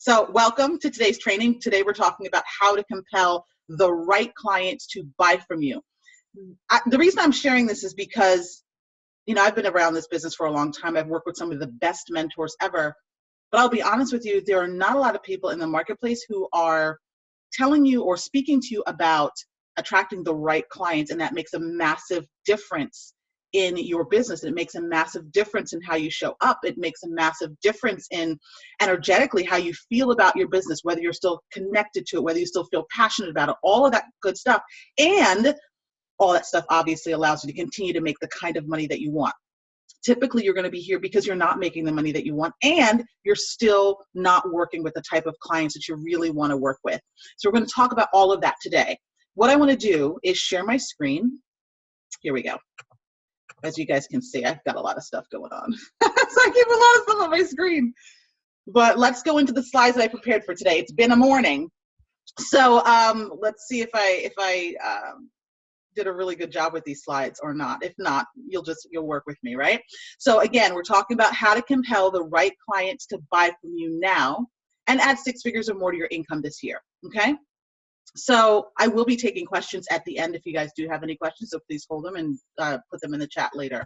So welcome to today's training. Today we're talking about how to compel the right clients to buy from you. The reason I'm sharing this is because, I've been around this business for a long time. I've worked with some of the best mentors ever. But I'll be honest with you, there are not a lot of people in the marketplace who are telling you or speaking to you about attracting the right clients, and that makes a massive difference in your business. It makes a massive difference in how you show up. It makes a massive difference in energetically how you feel about your business, whether you're still connected to it, whether you still feel passionate about it, all of that good stuff. And all that stuff obviously allows you to continue to make the kind of money that you want. Typically, you're going to be here because you're not making the money that you want, and you're still not working with the type of clients that you really want to work with. So we're going to talk about all of that today. What I want to do is share my screen. Here we go. As you guys can see, I've got a lot of stuff going on. So I keep a lot of stuff on my screen. But let's go into the slides that I prepared for today. It's been a morning. So let's see if I did a really good job with these slides or not. If not, you'll work with me, right? So again, we're talking about how to compel the right clients to buy from you now and add 6 figures or more to your income this year, okay? So I will be taking questions at the end if you guys do have any questions, so please hold them and put them in the chat later.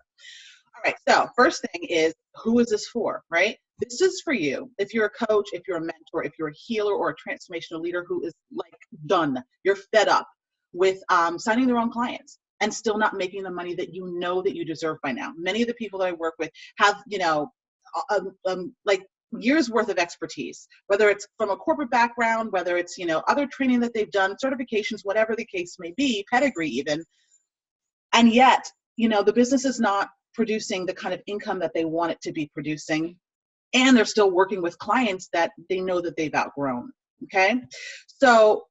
All right, so first thing is, who is this for, right? This is for you. If you're a coach, if you're a mentor, if you're a healer or a transformational leader who is like done, you're fed up with signing the wrong clients and still not making the money that you know that you deserve by now. Many of the people that I work with have, like years worth of expertise, whether it's from a corporate background, whether it's, other training that they've done, certifications, whatever the case may be, pedigree even. And yet, the business is not producing the kind of income that they want it to be producing. And they're still working with clients that they know that they've outgrown, okay? So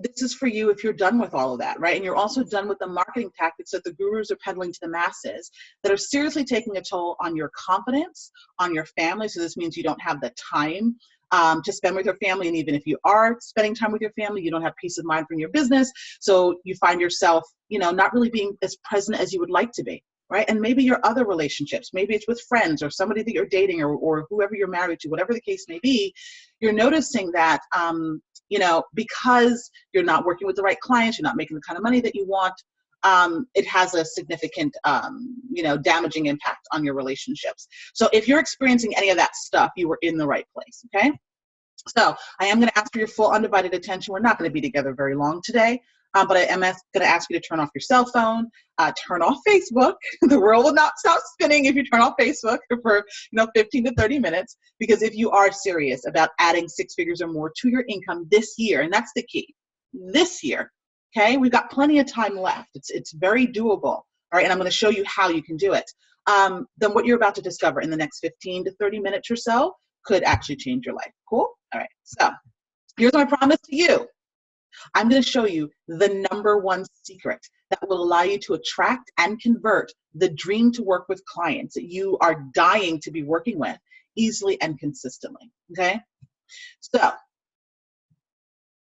this is for you if you're done with all of that, right? And you're also done with the marketing tactics that the gurus are peddling to the masses that are seriously taking a toll on your confidence, on your family. So this means you don't have the time to spend with your family. And even if you are spending time with your family, you don't have peace of mind from your business. So you find yourself, not really being as present as you would like to be, right? And maybe your other relationships, maybe it's with friends or somebody that you're dating or whoever you're married to, whatever the case may be, you're noticing that, because you're not working with the right clients, you're not making the kind of money that you want, it has a significant, damaging impact on your relationships. So if you're experiencing any of that stuff, you were in the right place, okay? So I am going to ask for your full undivided attention. We're not going to be together very long today, but I am going to ask you to turn off your cell phone, turn off Facebook. The world will not stop spinning if you turn off Facebook for 15 to 30 minutes, because if you are serious about adding 6 figures or more to your income this year, and that's the key, this year, okay, we've got plenty of time left. It's very doable, all right, and I'm going to show you how you can do it. Then what you're about to discover in the next 15 to 30 minutes or so could actually change your life. Cool? All right, so here's my promise to you. I'm going to show you the #1 secret that will allow you to attract and convert the dream to work with clients that you are dying to be working with easily and consistently, okay? So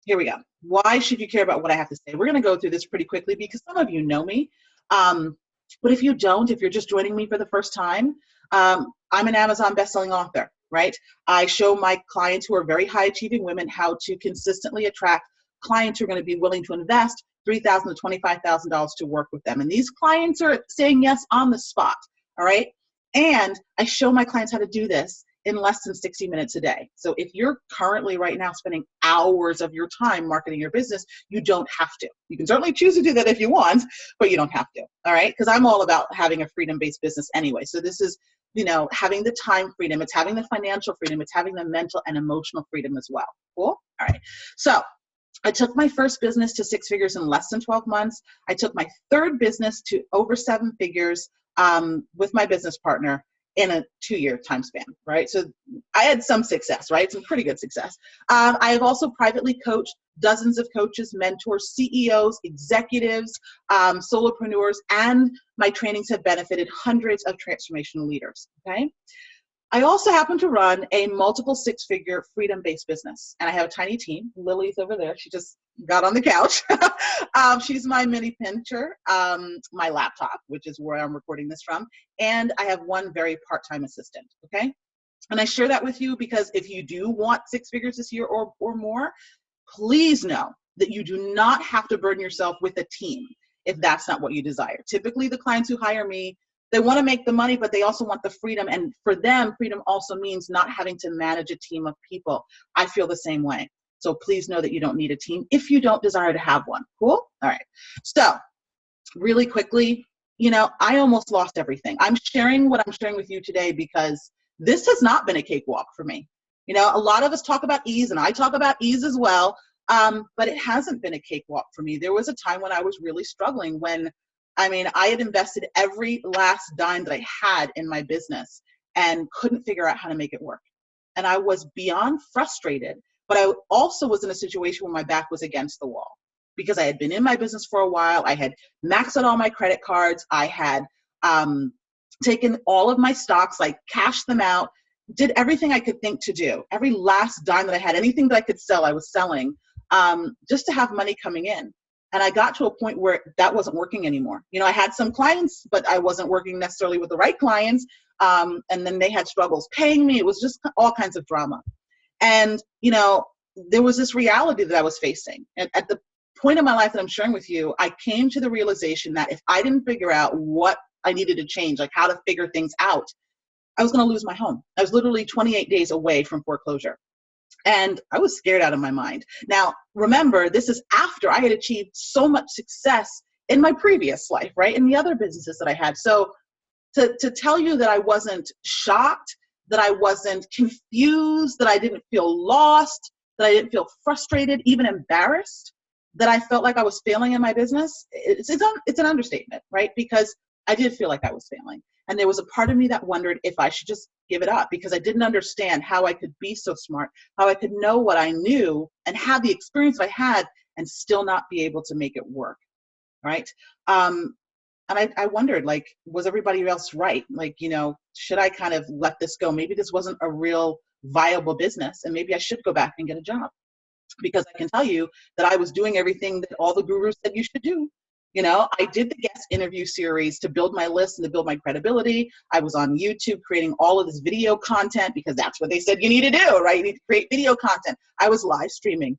here we go. Why should you care about what I have to say? We're going to go through this pretty quickly because some of you know me. But if you don't, if you're just joining me for the first time, I'm an Amazon bestselling author, right? I show my clients who are very high achieving women how to consistently attract clients who are going to be willing to invest $3,000 to $25,000 to work with them. And these clients are saying yes on the spot, all right? And I show my clients how to do this in less than 60 minutes a day. So if you're currently right now spending hours of your time marketing your business, you don't have to. You can certainly choose to do that if you want, but you don't have to, all right? Because I'm all about having a freedom-based business anyway. So this is, having the time freedom, it's having the financial freedom, it's having the mental and emotional freedom as well. Cool? All right. So I took my first business to 6 figures in less than 12 months. I took my third business to over 7 figures with my business partner in a 2-year time span, right? So I had some success, right? Some pretty good success. I have also privately coached dozens of coaches, mentors, CEOs, executives, solopreneurs, and my trainings have benefited hundreds of transformational leaders, okay? I also happen to run a multiple 6-figure freedom-based business, and I have a tiny team. Lily's over there. She just got on the couch. She's my mini pincher, my laptop, which is where I'm recording this from, and I have one very part-time assistant, okay? And I share that with you because if you do want 6 figures this year or more, please know that you do not have to burden yourself with a team if that's not what you desire. Typically, the clients who hire me, they want to make the money, but they also want the freedom. And for them, freedom also means not having to manage a team of people. I feel the same way. So please know that you don't need a team if you don't desire to have one. Cool? All right. So really quickly, I almost lost everything. I'm sharing what I'm sharing with you today because this has not been a cakewalk for me. A lot of us talk about ease, and I talk about ease as well, but it hasn't been a cakewalk for me. There was a time when I was really struggling when, I had invested every last dime that I had in my business and couldn't figure out how to make it work. And I was beyond frustrated, but I also was in a situation where my back was against the wall because I had been in my business for a while. I had maxed out all my credit cards. I had taken all of my stocks, like cashed them out, did everything I could think to do. Every last dime that I had, anything that I could sell, I was selling just to have money coming in. And I got to a point where that wasn't working anymore. I had some clients, but I wasn't working necessarily with the right clients. And then they had struggles paying me. It was just all kinds of drama. And, there was this reality that I was facing. And at the point in my life that I'm sharing with you, I came to the realization that if I didn't figure out what I needed to change, like how to figure things out, I was going to lose my home. I was literally 28 days away from foreclosure. And I was scared out of my mind. Now, remember, this is after I had achieved so much success in my previous life, right? In the other businesses that I had. So to tell you that I wasn't shocked, that I wasn't confused, that I didn't feel lost, that I didn't feel frustrated, even embarrassed, that I felt like I was failing in my business, it's an understatement, right? Because I did feel like I was failing. And there was a part of me that wondered if I should just give it up because I didn't understand how I could be so smart, how I could know what I knew and have the experience I had and still not be able to make it work, right? And I wondered, like, was everybody else right? Like, should I kind of let this go? Maybe this wasn't a real viable business and maybe I should go back and get a job. Because I can tell you that I was doing everything that all the gurus said you should do. I did the guest interview series to build my list and to build my credibility. I was on YouTube creating all of this video content because that's what they said you need to do, right? You need to create video content. I was live streaming.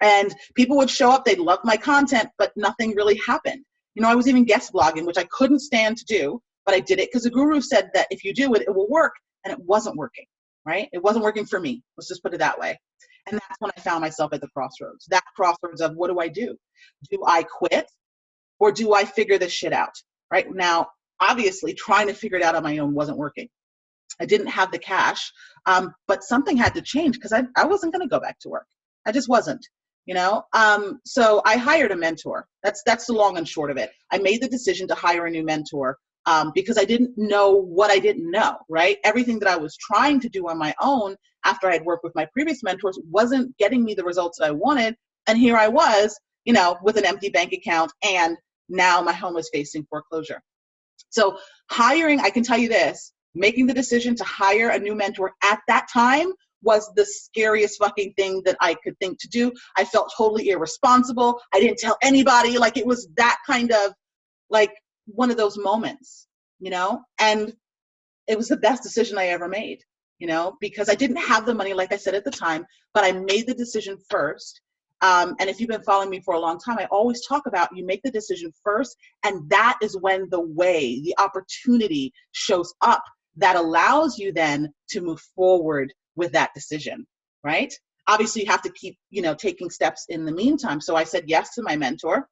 And people would show up, they'd love my content, but nothing really happened. I was even guest blogging, which I couldn't stand to do, but I did it because the guru said that if you do it, it will work. And it wasn't working, right? It wasn't working for me. Let's just put it that way. And that's when I found myself at the crossroads, that crossroads of what do I do? Do I quit or do I figure this shit out? Right now, obviously trying to figure it out on my own wasn't working. I didn't have the cash, but something had to change because I wasn't going to go back to work. I just wasn't, so I hired a mentor. That's the long and short of it. I made the decision to hire a new mentor because I didn't know what I didn't know, right? Everything that I was trying to do on my own after I had worked with my previous mentors wasn't getting me the results that I wanted. And here I was, with an empty bank account, and now my home is facing foreclosure. So hiring, I can tell you this, making the decision to hire a new mentor at that time was the scariest fucking thing that I could think to do. I felt totally irresponsible. I didn't tell anybody. Like, it was that kind of like one of those moments, and it was the best decision I ever made, because I didn't have the money, like I said at the time, but I made the decision first. And if you've been following me for a long time, I always talk about you make the decision first, and that is when the way, the opportunity shows up that allows you then to move forward with that decision, right? Obviously, you have to keep, taking steps in the meantime. So I said yes to my mentor.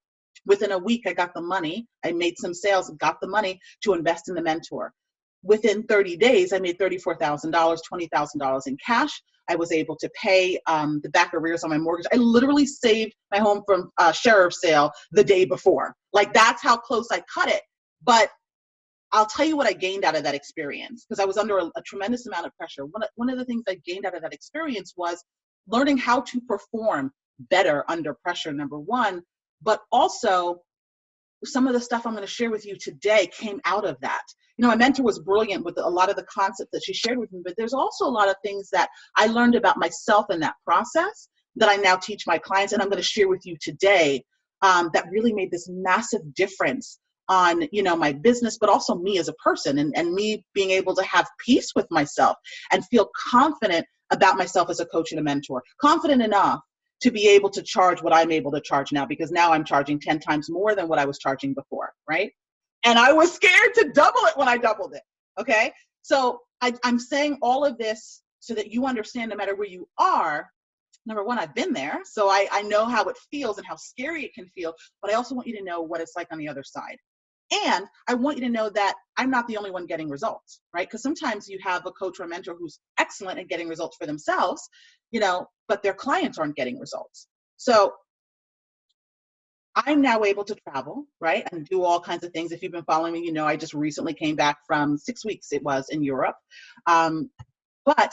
Within a week, I got the money. I made some sales and got the money to invest in the mentor. Within 30 days, I made $34,000, $20,000 in cash. I was able to pay the back arrears on my mortgage. I literally saved my home from a sheriff's sale the day before. Like, that's how close I cut it. But I'll tell you what I gained out of that experience, because I was under a tremendous amount of pressure. One of the things I gained out of that experience was learning how to perform better under pressure, number one, but also some of the stuff I'm going to share with you today came out of that. My mentor was brilliant with a lot of the concepts that she shared with me, but there's also a lot of things that I learned about myself in that process that I now teach my clients, and I'm going to share with you today that really made this massive difference on, you know, my business, but also me as a person, and me being able to have peace with myself and feel confident about myself as a coach and a mentor, confident enough to be able to charge what I'm able to charge now, because now I'm charging 10 times more than what I was charging before, right? And I was scared to double it when I doubled it, okay? So I'm saying all of this so that you understand, no matter where you are, number one, I've been there, so I know how it feels and how scary it can feel, but I also want you to know what it's like on the other side. And I want you to know that I'm not the only one getting results, right? Because sometimes you have a coach or a mentor who's excellent at getting results for themselves, you know, but their clients aren't getting results. So I'm now able to travel, right, and do all kinds of things. If you've been following me, you know I just recently came back from 6 weeks, it was, in Europe. But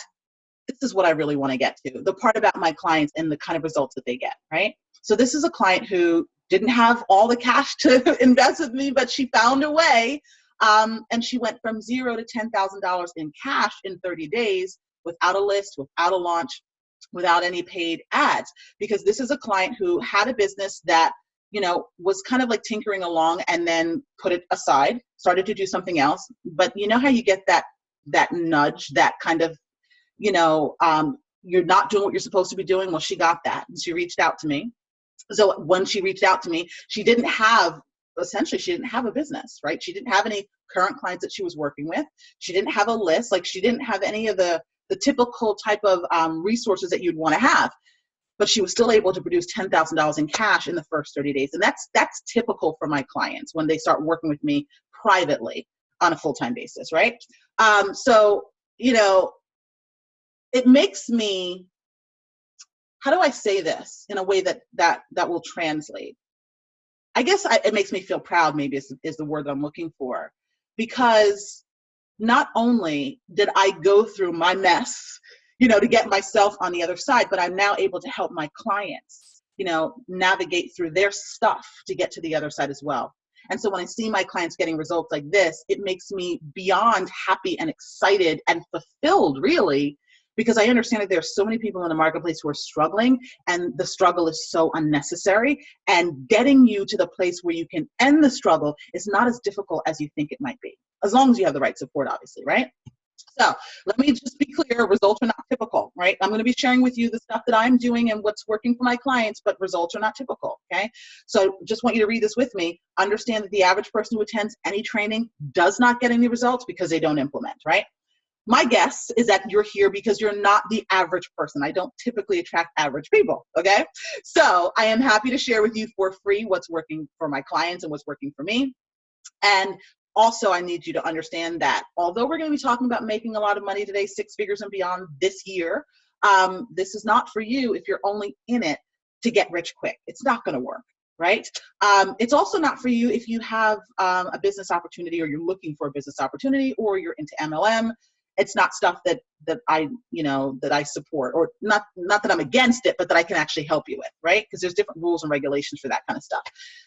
this is what I really want to get to, the part about my clients and the kind of results that they get, right? So this is a client who didn't have all the cash to invest with me, but she found a way. And she went from $0 to $10,000 in cash in 30 days without a list, without a launch, without any paid ads, because this is a client who had a business that, you know, was kind of like tinkering along and then put it aside, started to do something else. But you know how you get that nudge, that kind of, you know, you're not doing what you're supposed to be doing? Well, she got that, and she reached out to me. So when she reached out to me, she didn't have a business, right? She didn't have any current clients that she was working with. She didn't have a list. Like, she didn't have any of the typical type of resources that you'd want to have. But she was still able to produce $10,000 in cash in the first 30 days. And that's typical for my clients when they start working with me privately on a full-time basis, right? So, you know, it makes me, how do I say this in a way that will translate? I guess it makes me feel proud, maybe is the word that I'm looking for, because not only did I go through my mess, you know, to get myself on the other side, but I'm now able to help my clients, you know, navigate through their stuff to get to the other side as well. And so when I see my clients getting results like this, it makes me beyond happy and excited and fulfilled, really, because I understand that there are so many people in the marketplace who are struggling, and the struggle is so unnecessary. And getting you to the place where you can end the struggle is not as difficult as you think it might be, as long as you have the right support, obviously, right? So let me just be clear, results are not typical, right? I'm going to be sharing with you the stuff that I'm doing and what's working for my clients, but results are not typical, okay? So just want you to read this with me. Understand that the average person who attends any training does not get any results because they don't implement, right? My guess is that you're here because you're not the average person. I don't typically attract average people, okay? So I am happy to share with you for free what's working for my clients and what's working for me. And also, I need you to understand that although we're going to be talking about making a lot of money today, 6 figures and beyond this year, this is not for you if you're only in it to get rich quick. It's not going to work, right? It's also not for you if you have a business opportunity, or you're looking for a business opportunity, or you're into MLM. It's not stuff that I, you know, that I support, or not that I'm against it, but that I can actually help you with, right? Because there's different rules and regulations for that kind of stuff.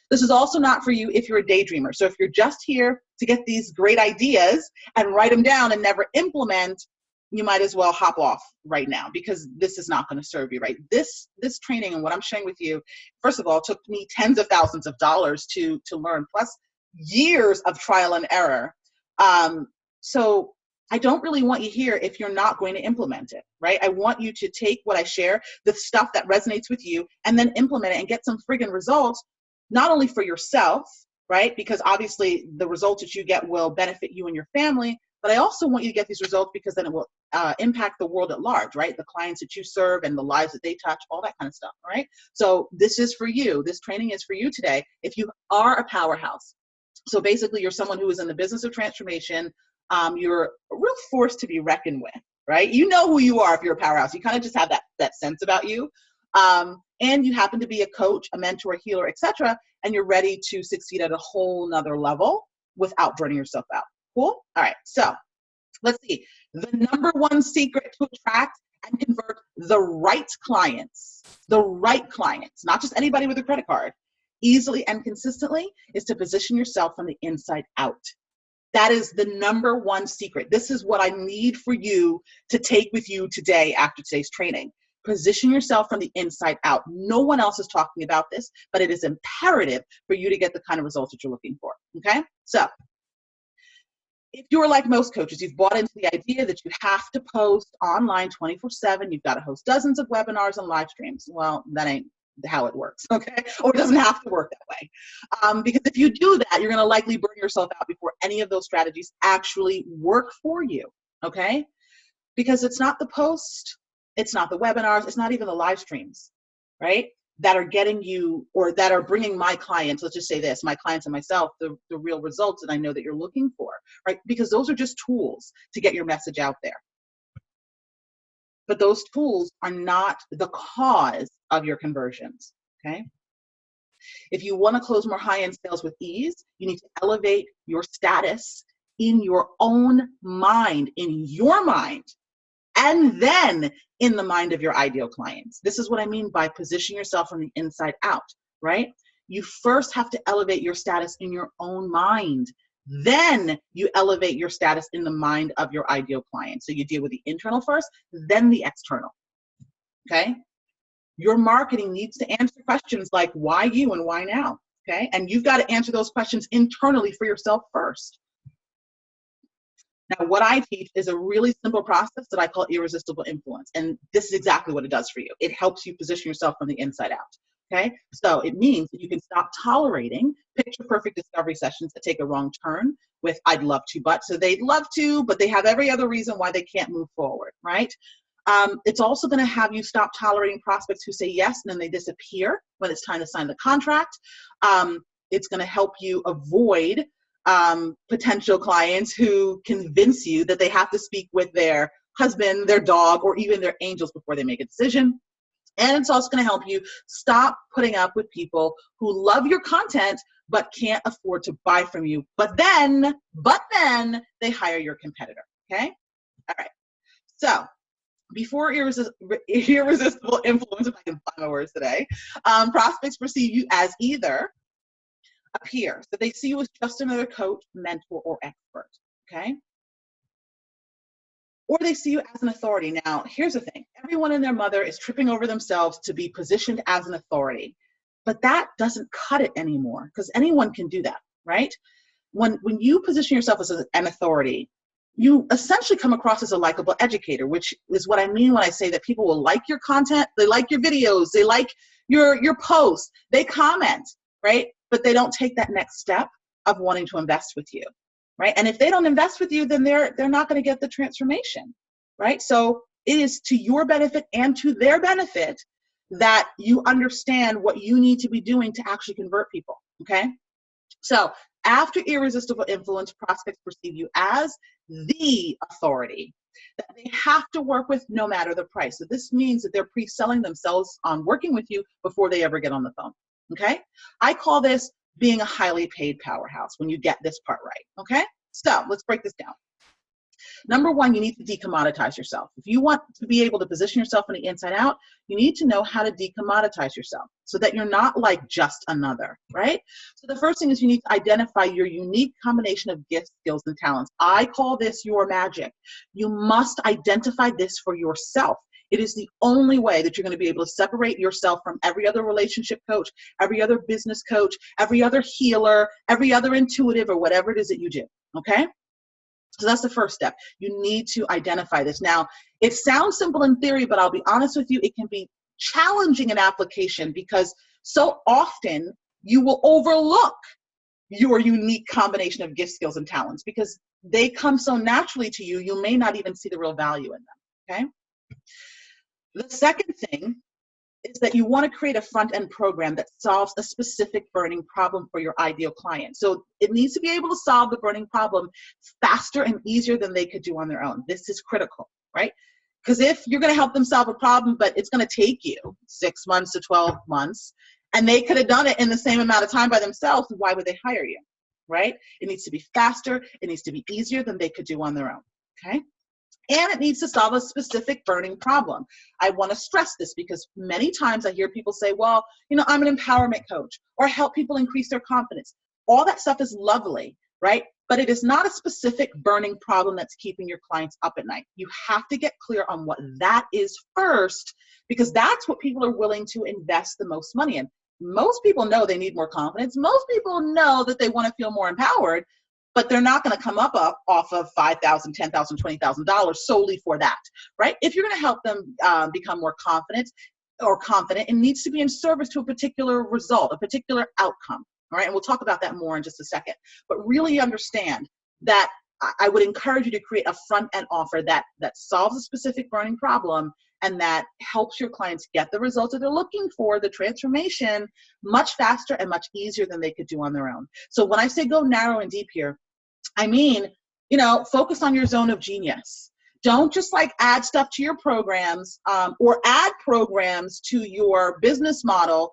This is also not for you if you're a daydreamer. So if you're just here to get these great ideas and write them down and never implement, you might as well hop off right now, because this is not going to serve you, right? This training and what I'm sharing with you, first of all, took me tens of thousands of dollars to learn, plus years of trial and error. So I don't really want you here if you're not going to implement it, right? I want you to take what I share, the stuff that resonates with you, and then implement it and get some friggin' results, not only for yourself, right? Because obviously the results that you get will benefit you and your family, but I also want you to get these results because then it will impact the world at large, right? The clients that you serve and the lives that they touch, all that kind of stuff, all right? So this is for you. This training is for you today if you are a powerhouse. So basically, you're someone who is in the business of transformation. You're a real force to be reckoned with, right? You know who you are if you're a powerhouse. You kind of just have that sense about you. And you happen to be a coach, a mentor, a healer, etc. And you're ready to succeed at a whole nother level without burning yourself out. Cool? All right. So let's see. The number one secret to attract and convert the right clients, not just anybody with a credit card, easily and consistently, is to position yourself from the inside out. That is the number one secret. This is what I need for you to take with you today after today's training. Position yourself from the inside out. No one else is talking about this, but it is imperative for you to get the kind of results that you're looking for, okay? So if you're like most coaches, you've bought into the idea that you have to post online 24/7, you've got to host dozens of webinars and live streams. Well, that ain't how it works, okay? Or it doesn't have to work that way. Because if you do that, you're gonna likely burn yourself out before any of those strategies actually work for you, okay? Because it's not the post, it's not the webinars, it's not even the live streams, right? That are getting you, or that are bringing my clients, let's just say this, my clients and myself, the real results that I know that you're looking for, right? Because those are just tools to get your message out there. But those tools are not the cause of your conversions, okay? If you want to close more high-end sales with ease, you need to elevate your status in your own mind, and then in the mind of your ideal clients. This is what I mean by position yourself from the inside out, right? You first have to elevate your status in your own mind. Then you elevate your status in the mind of your ideal client. So you deal with the internal first, then the external, okay? Your marketing needs to answer questions like why you and why now, okay? And you've got to answer those questions internally for yourself first. Now, what I teach is a really simple process that I call irresistible influence. And this is exactly what it does for you. It helps you position yourself from the inside out, okay? So it means that you can stop tolerating picture-perfect discovery sessions that take a wrong turn with I'd love to, but. So they'd love to, but they have every other reason why they can't move forward, right? It's also going to have you stop tolerating prospects who say yes and then they disappear when it's time to sign the contract. It's going to help you avoid potential clients who convince you that they have to speak with their husband, their dog, or even their angels before they make a decision. And it's also going to help you stop putting up with people who love your content but can't afford to buy from you. But then they hire your competitor, okay? All right. So before irresistible influence, if I can find my words today, prospects perceive you as either a peer. So they see you as just another coach, mentor, or expert, okay? Or they see you as an authority. Now, here's the thing. Everyone and their mother is tripping over themselves to be positioned as an authority. But that doesn't cut it anymore because anyone can do that, right? When you position yourself as an authority, you essentially come across as a likable educator, which is what I mean when I say that people will like your content, they like your videos, they like your posts, they comment, right? But they don't take that next step of wanting to invest with you, right? And if they don't invest with you, then they're not going to get the transformation, right? So it is to your benefit and to their benefit that you understand what you need to be doing to actually convert people, okay? So after irresistible influence, prospects perceive you as the authority that they have to work with no matter the price. So this means that they're pre-selling themselves on working with you before they ever get on the phone, okay? I call this being a highly paid powerhouse when you get this part right, okay? So let's break this down. Number one, you need to decommoditize yourself. If you want to be able to position yourself from the inside out, you need to know how to decommoditize yourself so that you're not like just another, right? So the first thing is you need to identify your unique combination of gifts, skills, and talents. I call this your magic. You must identify this for yourself. It is the only way that you're going to be able to separate yourself from every other relationship coach, every other business coach, every other healer, every other intuitive, or whatever it is that you do, okay? So that's the first step. You need to identify this. Now, it sounds simple in theory, but I'll be honest with you, it can be challenging in application because so often you will overlook your unique combination of gifts, skills, and talents because they come so naturally to you, you may not even see the real value in them, okay? The second thing is that you want to create a front-end program that solves a specific burning problem for your ideal client. So it needs to be able to solve the burning problem faster and easier than they could do on their own. This is critical, right? Because if you're going to help them solve a problem, but it's going to take you 6 months to 12 months, and they could have done it in the same amount of time by themselves, why would they hire you, right? It needs to be faster. It needs to be easier than they could do on their own, okay? And it needs to solve a specific burning problem. I want to stress this because many times I hear people say, well, you know, I'm an empowerment coach or help people increase their confidence. All that stuff is lovely, right? but it is not a specific burning problem that's keeping your clients up at night. You have to get clear on what that is first, because that's what people are willing to invest the most money in. Most people know they need more confidence. Most people know that they want to feel more empowered, but they're not going to come up off of $5,000, $10,000, $20,000 solely for that, right? If you're going to help them become more confident, it needs to be in service to a particular result, a particular outcome. All right, and we'll talk about that more in just a second. But really understand that I would encourage you to create a front-end offer that solves a specific burning problem and that helps your clients get the results that they're looking for, the transformation, much faster and much easier than they could do on their own. So when I say go narrow and deep here, I mean, focus on your zone of genius. Don't just like add stuff to your programs or add programs to your business model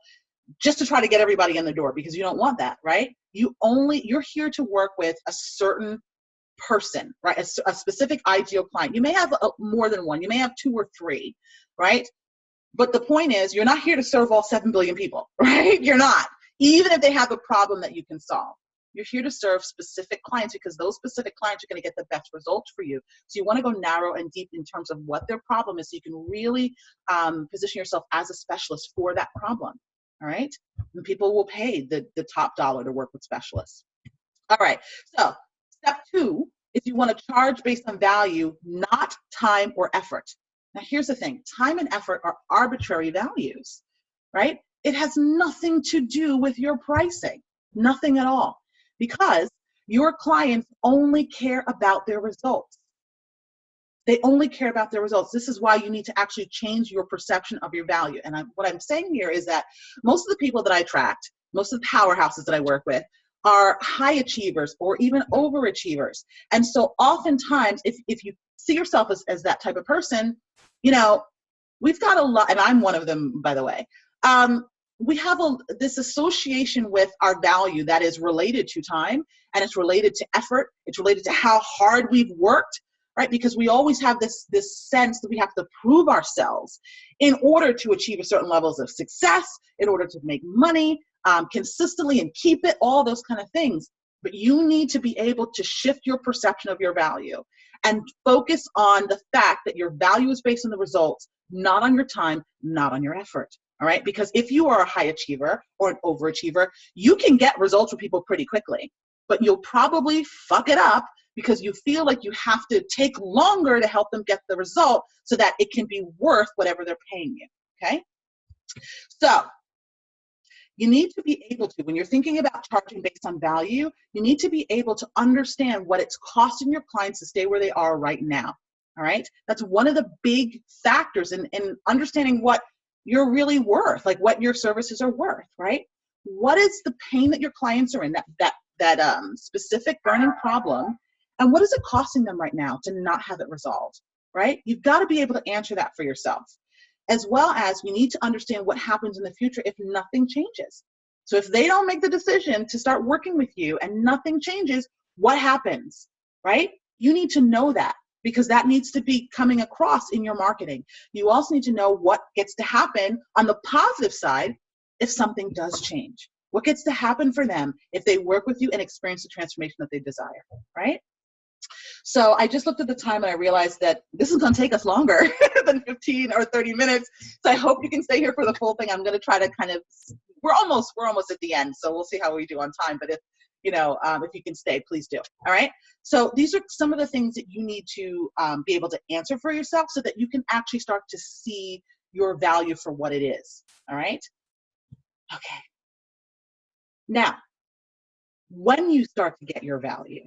just to try to get everybody in the door, because you don't want that, right? You're here to work with a certain person, right? A specific ideal client. You may have more than one. You may have 2 or 3, right? But the point is, you're not here to serve all 7 billion people, right? You're not. Even if they have a problem that you can solve. You're here to serve specific clients because those specific clients are going to get the best results for you. So you want to go narrow and deep in terms of what their problem is so you can really position yourself as a specialist for that problem. All right? And people will pay the top dollar to work with specialists. All right. So step 2 is you want to charge based on value, not time or effort. Now, here's the thing. Time and effort are arbitrary values, right? It has nothing to do with your pricing, nothing at all, because your clients only care about their results. They only care about their results. This is why you need to actually change your perception of your value. And what I'm saying here is that most of the people that I attract, most of the powerhouses that I work with, are high achievers or even overachievers. And so oftentimes, if you see yourself as that type of person, we've got a lot, and I'm one of them, by the way. We have this association with our value that is related to time, and it's related to effort. It's related to how hard we've worked, right? Because we always have this sense that we have to prove ourselves in order to achieve a certain levels of success, in order to make money consistently and keep it, all those kind of things. But you need to be able to shift your perception of your value and focus on the fact that your value is based on the results, not on your time, not on your effort. All right? Because if you are a high achiever or an overachiever, you can get results with people pretty quickly, but you'll probably fuck it up because you feel like you have to take longer to help them get the result so that it can be worth whatever they're paying you. Okay? So you need to be able to, when you're thinking about charging based on value, you need to be able to understand what it's costing your clients to stay where they are right now. All right? That's one of the big factors in understanding what you're really worth, like what your services are worth, right? What is the pain that your clients are in, that specific burning problem, and what is it costing them right now to not have it resolved, right? You've got to be able to answer that for yourself, as well as you need to understand what happens in the future if nothing changes. So if they don't make the decision to start working with you and nothing changes, what happens, right? You need to know that, because that needs to be coming across in your marketing. You also need to know what gets to happen on the positive side if something does change. What gets to happen for them if they work with you and experience the transformation that they desire, right? So I just looked at the time and I realized that this is going to take us longer than 15 or 30 minutes. So I hope you can stay here for the full thing. I'm going to try to we're almost at the end. So we'll see how we do on time. But if you can stay, please do. All right. So these are some of the things that you need to be able to answer for yourself so that you can actually start to see your value for what it is. All right. Okay. Now, when you start to get your value,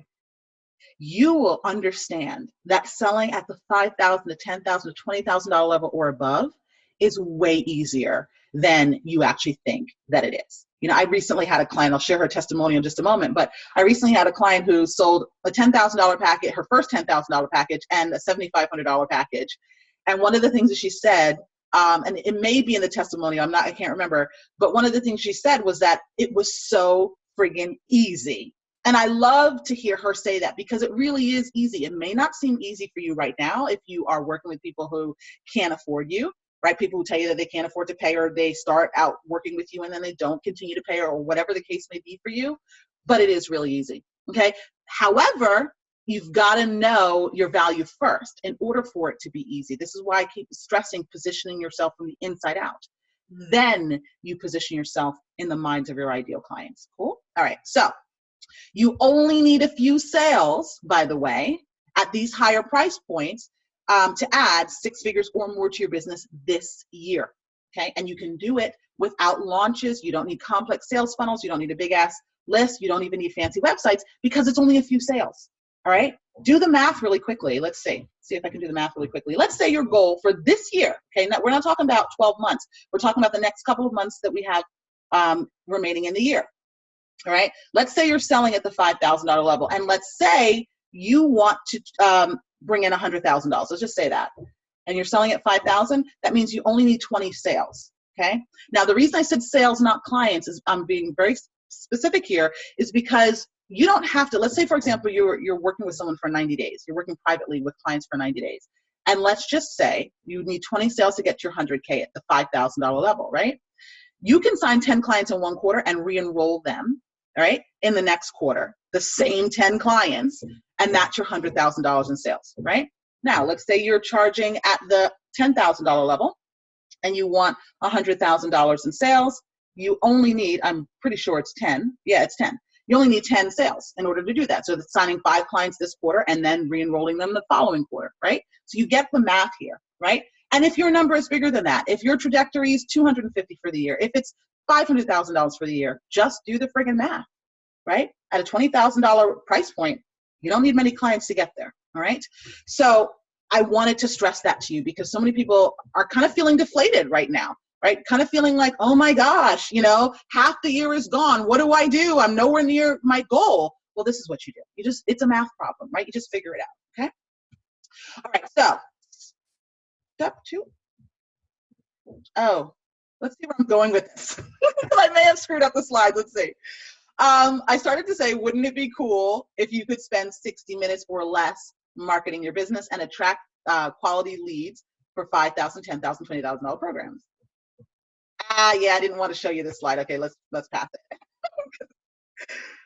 you will understand that selling at the $5,000 to $10,000 to $20,000 level or above is way easier than you actually think that it is. I recently had a client, I'll share her testimonial in just a moment, but I recently had a client who sold a $10,000 package, her first $10,000 package, and a $7,500 package. And one of the things that she said, and it may be in the testimonial, I can't remember, but one of the things she said was that it was so friggin' easy. And I love to hear her say that, because it really is easy. It may not seem easy for you right now if you are working with people who can't afford you, right? People who tell you that they can't afford to pay, or they start out working with you and then they don't continue to pay, or whatever the case may be for you. But it is really easy. Okay. However, you've got to know your value first in order for it to be easy. This is why I keep stressing positioning yourself from the inside out. Then you position yourself in the minds of your ideal clients. Cool. All right. So you only need a few sales, by the way, at these higher price points to add 6 figures or more to your business this year. Okay. And you can do it without launches. You don't need complex sales funnels. You don't need a big ass list. You don't even need fancy websites because it's only a few sales. All right. Do the math really quickly. Let's see if I can do the math really quickly. Let's say your goal for this year. Okay. Now, we're not talking about 12 months. We're talking about the next couple of months that we have remaining in the year. All right. Let's say you're selling at the $5,000 level. And let's say you want to bring in $100,000. Let's just say that. And you're selling at 5,000. That means you only need 20 sales. Okay. Now, the reason I said sales, not clients, is I'm being very specific here, is because you don't have to, let's say, for example, you're working with someone for 90 days. You're working privately with clients for 90 days. And let's just say you need 20 sales to get to your 100K at the $5,000 level, right? You can sign 10 clients in one quarter and re-enroll them, all right, in the next quarter, the same 10 clients, and that's your $100,000 in sales, right? Now, let's say you're charging at the $10,000 level and you want $100,000 in sales. You only need, I'm pretty sure it's 10. Yeah, it's 10. You only need 10 sales in order to do that. So that's signing 5 clients this quarter and then re-enrolling them the following quarter, right? So you get the math here, right? And if your number is bigger than that, if your trajectory is $250 for the year, if it's $500,000 for the year, just do the friggin' math, right? At a $20,000 price point, you don't need many clients to get there, all right? So I wanted to stress that to you because so many people are kind of feeling deflated right now, right? Kind of feeling like, oh my gosh, you know, half the year is gone. What do I do? I'm nowhere near my goal. Well, this is what you do. It's a math problem, right? You just figure it out, okay? All right, so step 2. Oh, let's see where I'm going with this. I may have screwed up the slides. Let's see. I started to say, wouldn't it be cool if you could spend 60 minutes or less marketing your business and attract quality leads for $5,000, $10,000, $20,000 programs? Yeah, I didn't want to show you this slide. Okay, let's pass it.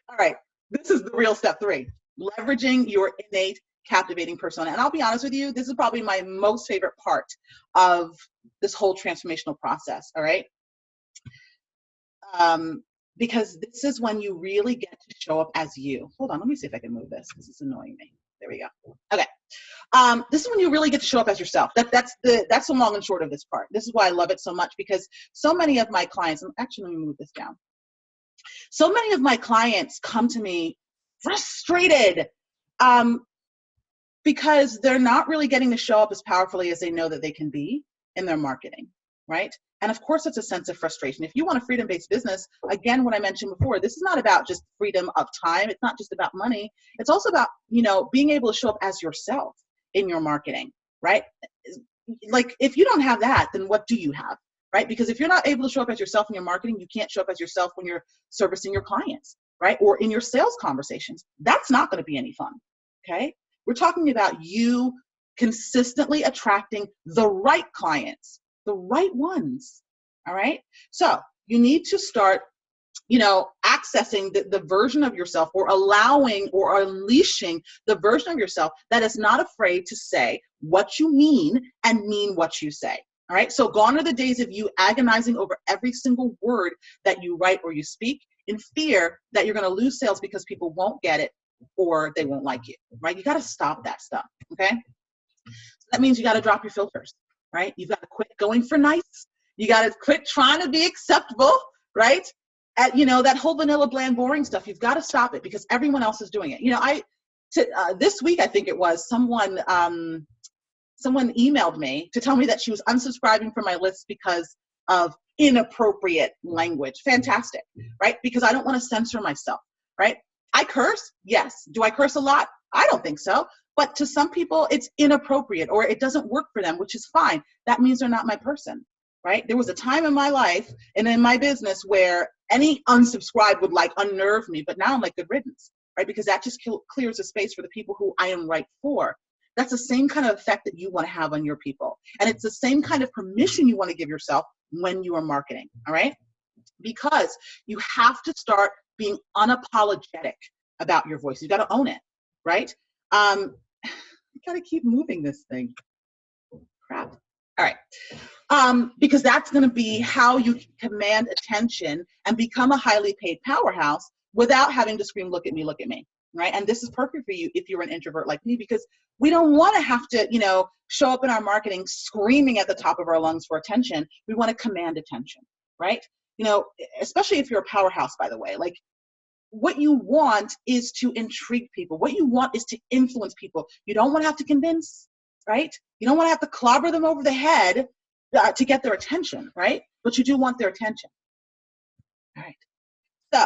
All right, this is the real step 3, leveraging your innate captivating persona. And I'll be honest with you, this is probably my most favorite part of this whole transformational process, all right? Because this is when you really get to show up as you. Hold on, let me see if I can move this. This is annoying me. There we go. Okay. This is when you really get to show up as yourself. That's the long and short of this part. This is why I love it so much, because so many of my clients, and actually let me move this down. So many of my clients come to me frustrated because they're not really getting to show up as powerfully as they know that they can be in their marketing, right? And of course, it's a sense of frustration. If you want a freedom-based business, again, what I mentioned before, this is not about just freedom of time. It's not just about money. It's also about, you know, being able to show up as yourself in your marketing, right? Like, if you don't have that, then what do you have, right? Because if you're not able to show up as yourself in your marketing, you can't show up as yourself when you're servicing your clients, right? Or in your sales conversations. That's not going to be any fun, okay? We're talking about you consistently attracting the right clients, the right ones, all right? So you need to start, you know, accessing the version of yourself, or allowing or unleashing the version of yourself that is not afraid to say what you mean and mean what you say, all right? So gone are the days of you agonizing over every single word that you write or you speak in fear that you're going to lose sales because people won't get it or they won't like you, right? You got to stop that stuff, okay? So that means you got to drop your filters, right? You've got to quit going for nice. You got to quit trying to be acceptable, right? At, you know, that whole vanilla, bland, boring stuff. You've got to stop it because everyone else is doing it. You know, this week, I think it was, someone emailed me to tell me that she was unsubscribing from my list because of inappropriate language. Fantastic, right? Because I don't want to censor myself, right? I curse, yes. Do I curse a lot? I don't think so. But to some people, it's inappropriate or it doesn't work for them, which is fine. That means they're not my person, right? There was a time in my life and in my business where any unsubscribe would like unnerve me, but now I'm like, good riddance, right? Because that just clears the space for the people who I am right for. That's the same kind of effect that you want to have on your people. And it's the same kind of permission you want to give yourself when you are marketing, all right? Because you have to start being unapologetic about your voice. You got to own it, right? You got to keep moving this thing. Crap. All right. Because that's going to be how you can command attention and become a highly paid powerhouse without having to scream, look at me, right? And this is perfect for you if you're an introvert like me, because we don't want to have to, show up in our marketing screaming at the top of our lungs for attention. We want to command attention, right? Especially if you're a powerhouse, by the way, like what you want is to intrigue people. What you want is to influence people. You don't want to have to convince, right? You don't want to have to clobber them over the head to get their attention, right? But you do want their attention. All right. So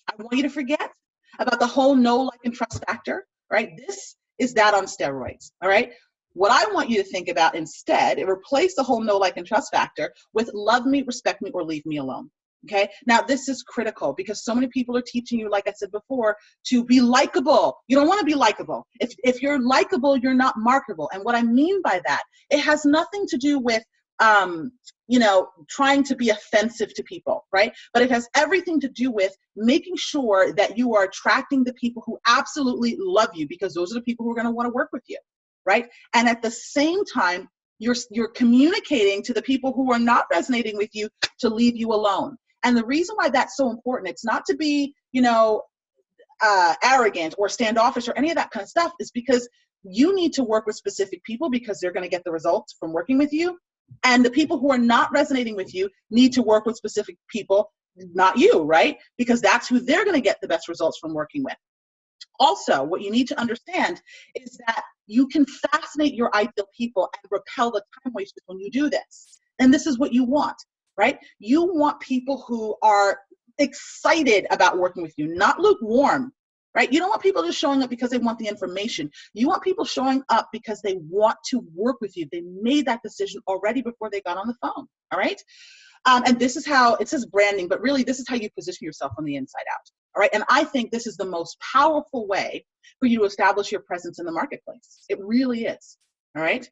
I want you to forget about the whole know, like, and trust factor, right? This is that on steroids, all right? What I want you to think about instead, replace the whole know, like, and trust factor with love me, respect me, or leave me alone. Okay. Now, this is critical because so many people are teaching you, like I said before, to be likable. You don't want to be likable. If you're likable, you're not marketable. And what I mean by that, it has nothing to do with, trying to be offensive to people, right? But it has everything to do with making sure that you are attracting the people who absolutely love you, because those are the people who are going to want to work with you, right? And at the same time, you're communicating to the people who are not resonating with you to leave you alone. And the reason why that's so important, it's not to be, arrogant or standoffish or any of that kind of stuff, is because you need to work with specific people because they're going to get the results from working with you. And the people who are not resonating with you need to work with specific people, not you, right? Because that's who they're going to get the best results from working with. Also, what you need to understand is that you can fascinate your ideal people and repel the time wasters when you do this. And this is what you want, right? You want people who are excited about working with you, not lukewarm, right? You don't want people just showing up because they want the information. You want people showing up because they want to work with you. They made that decision already before they got on the phone, all right? And this is how, it says branding, but really this is how you position yourself from the inside out, all right? And I think this is the most powerful way for you to establish your presence in the marketplace. It really is, all right?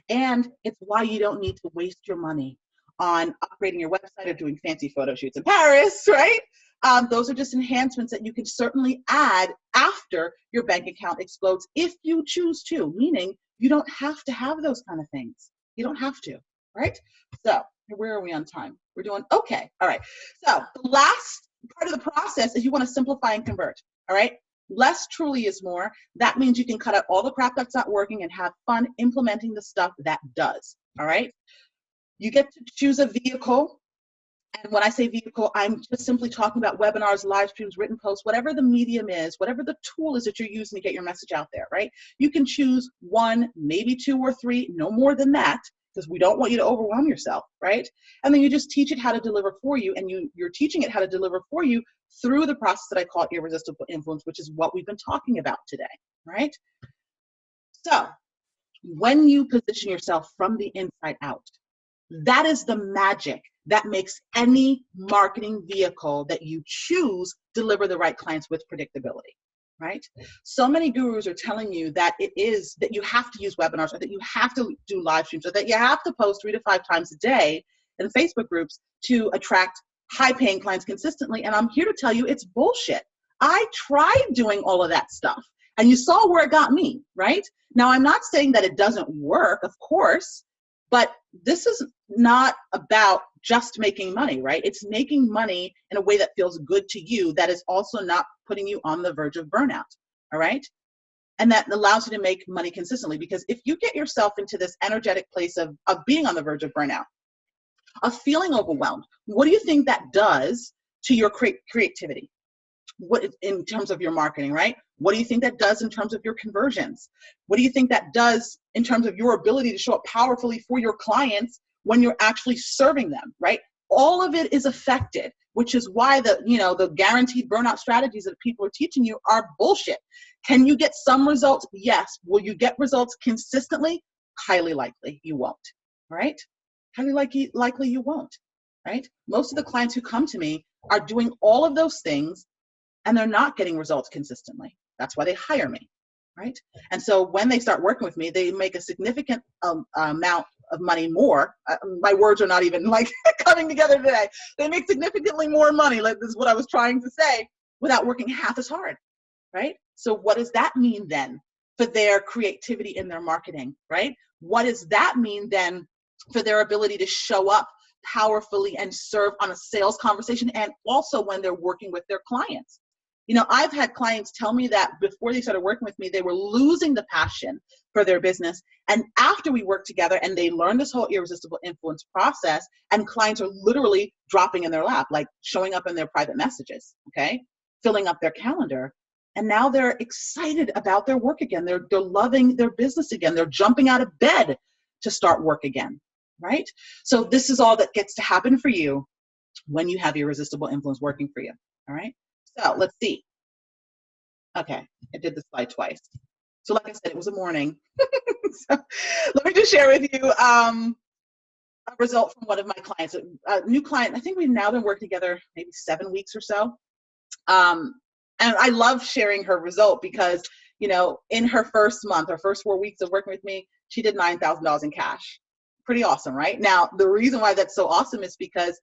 And it's why you don't need to waste your money on upgrading your website or doing fancy photo shoots in Paris, right? Those are just enhancements that you can certainly add after your bank account explodes if you choose to, meaning you don't have to have those kind of things. You don't have to, right? So where are we on time? We're doing okay. All right. So the last part of the process is you want to simplify and convert. All right. Less truly is more. That means you can cut out all the crap that's not working and have fun implementing the stuff that does. All right. You get to choose a vehicle. And when I say vehicle, I'm just simply talking about webinars, live streams, written posts, whatever the medium is, whatever the tool is that you're using to get your message out there, right? You can choose one, maybe two or three, no more than that, because we don't want you to overwhelm yourself, right? And then you just teach it how to deliver for you, and you're teaching it how to deliver for you through the process that I call irresistible influence, which is what we've been talking about today, right? So when you position yourself from the inside out, that is the magic that makes any marketing vehicle that you choose deliver the right clients with predictability, right? So many gurus are telling you that it is that you have to use webinars, or that you have to do live streams, or that you have to post 3 to 5 times a day in Facebook groups to attract high-paying clients consistently. And I'm here to tell you it's bullshit. I tried doing all of that stuff, and you saw where it got me, right? Now, I'm not saying that it doesn't work, of course, but this is not about just making money, right? It's making money in a way that feels good to you, that is also not putting you on the verge of burnout, all right? And that allows you to make money consistently, because if you get yourself into this energetic place of being on the verge of burnout, of feeling overwhelmed, what do you think that does to your creativity? What in terms of your marketing, right? What do you think that does in terms of your conversions? What do you think that does in terms of your ability to show up powerfully for your clients when you're actually serving them, right? All of it is affected, which is why the guaranteed burnout strategies that people are teaching you are bullshit. Can you get some results? Yes. Will you get results consistently? Highly likely you won't, right? Highly likely you won't, right? Most of the clients who come to me are doing all of those things, and they're not getting results consistently. That's why they hire me, right? And so when they start working with me, they make a significant amount of money more. My words are not even like coming together today. They make significantly more money, like this is what I was trying to say, without working half as hard, right? So what does that mean then for their creativity in their marketing, right? What does that mean then for their ability to show up powerfully and serve on a sales conversation, and also when they're working with their clients? I've had clients tell me that before they started working with me, they were losing the passion for their business. And after we worked together and they learned this whole irresistible influence process, and clients are literally dropping in their lap, like showing up in their private messages, okay, filling up their calendar. And now they're excited about their work again. They're loving their business again. They're jumping out of bed to start work again, right? So this is all that gets to happen for you when you have irresistible influence working for you, all right? So let's see. Okay, I did the slide twice. So like I said, it was a morning. So let me just share with you a result from one of my clients, a new client. I think we've now been working together maybe 7 weeks or so. And I love sharing her result because, in her first month, her first 4 weeks of working with me, she did $9,000 in cash. Pretty awesome, right? Now, the reason why that's so awesome is because,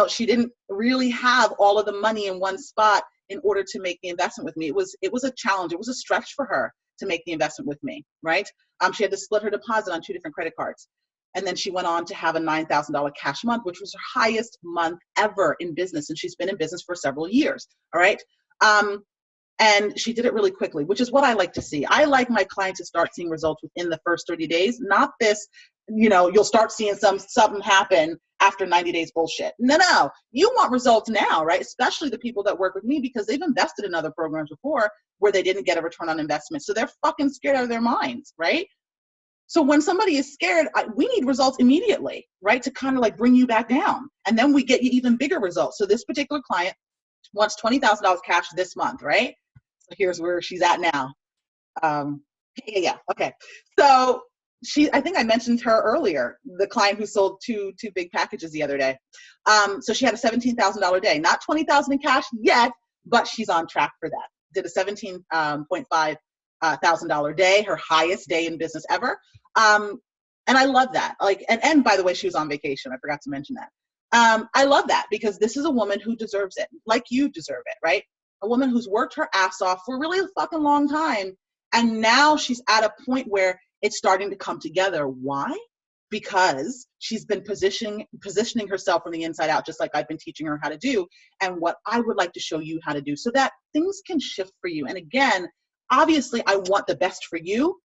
she didn't really have all of the money in one spot in order to make the investment with me. It was a challenge. It was a stretch for her to make the investment with me, right? She had to split her deposit on 2 different credit cards. And then she went on to have a $9,000 cash month, which was her highest month ever in business. And she's been in business for several years, all right? And she did it really quickly, which is what I like to see. I like my clients to start seeing results within the first 30 days, not this, you'll start seeing something happen after 90 days bullshit. No, you want results now, right? Especially the people that work with me, because they've invested in other programs before where they didn't get a return on investment. So they're fucking scared out of their minds, right? So when somebody is scared, we need results immediately, right? To kind of like bring you back down. And then we get you even bigger results. So this particular client wants $20,000 cash this month, right? So here's where she's at now. Okay. So I think I mentioned her earlier, the client who sold two big packages the other day. So she had a $17,000 day, not $20,000 in cash yet, but she's on track for that. Did a $17.5 thousand day, her highest day in business ever. And I love that. And by the way, she was on vacation. I forgot to mention that. I love that because this is a woman who deserves it, like you deserve it, right? A woman who's worked her ass off for a really fucking long time. And now she's at a point where it's starting to come together. Why? Because she's been positioning herself from the inside out, just like I've been teaching her how to do, and what I would like to show you how to do so that things can shift for you. And again, obviously, I want the best for you.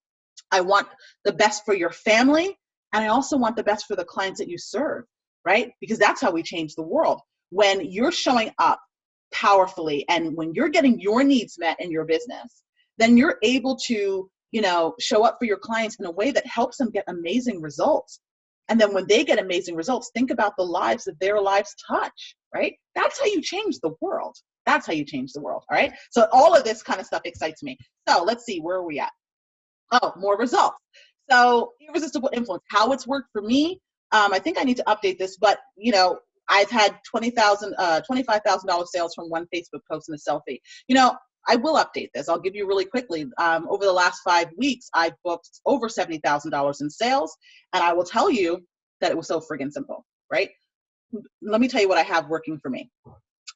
I want the best for your family. And I also want the best for the clients that you serve, right? Because that's how we change the world. When you're showing up powerfully and when you're getting your needs met in your business, then you're able to, show up for your clients in a way that helps them get amazing results. And then when they get amazing results, think about the lives that their lives touch, right? That's how you change the world. That's how you change the world, all right? So all of this kind of stuff excites me. So let's see, where are we at? Oh, more results. So irresistible influence, how it's worked for me. I think I need to update this, but I've had $25,000 sales from one Facebook post and a selfie. I will update this. I'll give you really quickly. Over the last 5 weeks, I've booked over $70,000 in sales, and I will tell you that it was so friggin' simple, right? Let me tell you what I have working for me.